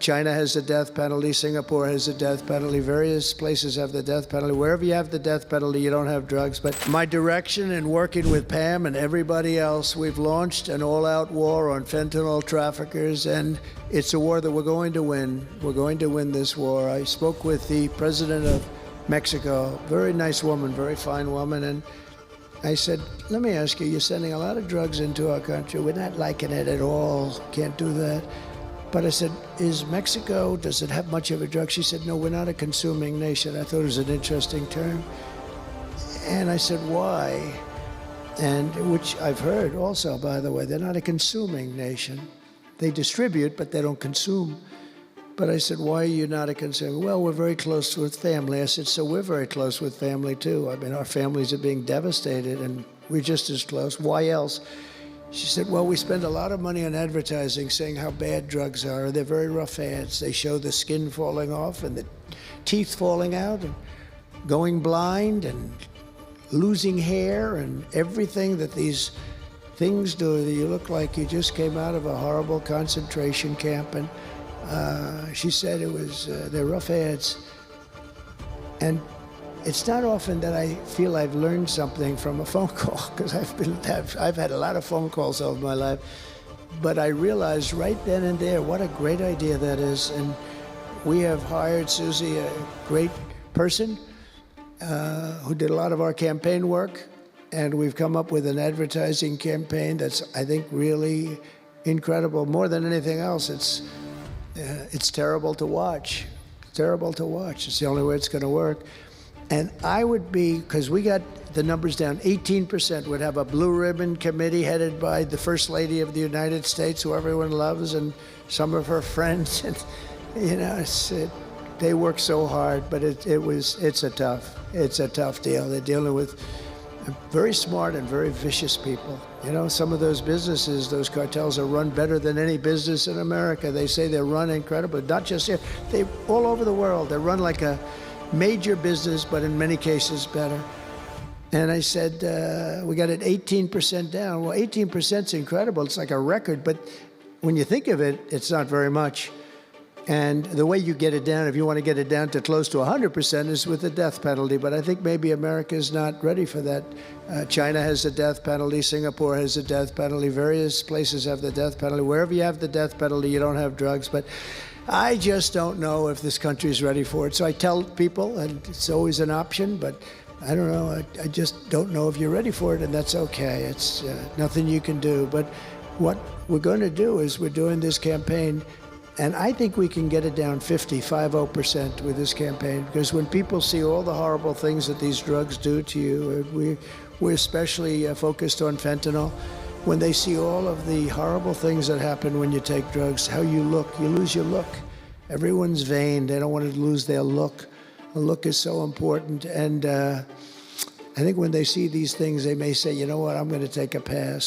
China has the death penalty. Singapore has the death penalty. Various places have the death penalty. Wherever you have the death penalty, you don't have drugs. But my direction in working with Pam and everybody else, we've launched an all-out war on fentanyl traffickers, and it's a war that we're going to win. We're going to win this war. I spoke with the president of Mexico, very nice woman, very fine woman, and I said, let me ask you, you're sending a lot of drugs into our country. We're not liking it at all. Can't do that. But I said, is Mexico, does it have much of a drug? She said, no, we're not a consuming nation. I thought it was an interesting term. And I said, why? And which I've heard also, by the way, they're not a consuming nation. They distribute, but they don't consume. But I said, why are you not a consumer? Well, we're very close with family. I said, so we're very close with family, too. I mean, our families are being devastated, and we're just as close. Why else? She said, well, we spend a lot of money on advertising saying how bad drugs are. They're very rough ads. They show the skin falling off and the teeth falling out and going blind and losing hair and everything that these things do. That you look like you just came out of a horrible concentration camp. And she said it was, they're rough ads. And it's not often that I feel I've learned something from a phone call, because I've had a lot of phone calls over my life. But I realized right then and there what a great idea that is. And we have hired Susie, a great person who did a lot of our campaign work. And we've come up with an advertising campaign that's, I think, really incredible. More than anything else, it's terrible to watch. Terrible to watch. It's the only way it's going to work. And I would be, because we got the numbers down, 18% would have a blue ribbon committee headed by the First Lady of the United States, who everyone loves, and some of her friends. And, you know, they work so hard, but it's a tough deal. They're dealing with very smart and very vicious people. You know, some of those businesses, those cartels are run better than any business in America. They say they're run incredibly, not just here, they all over the world. They're run like a major business, but in many cases better. And I said, we got it 18% down. Well, 18% is incredible. It's like a record, but when you think of it, it's not very much. And the way you get it down, if you want to get it down to close to 100%, is with the death penalty. But I think maybe America is not ready for that. China has the death penalty. Singapore has the death penalty. Various places have the death penalty. Wherever you have the death penalty, you don't have drugs. But I just don't know if this country is ready for it. So I tell people, and it's always an option, but I don't know. I just don't know if you're ready for it, and that's okay. It's nothing you can do. But what we're going to do is we're doing this campaign, and I think we can get it down 50% with this campaign, because when people see all the horrible things that these drugs do to you, we're especially focused on fentanyl. When they see all of the horrible things that happen when you take drugs, how you look, you lose your look. Everyone's vain. They don't want to lose their look. The look is so important. And I think when they see these things, they may say, you know what, I'm going to take a pass.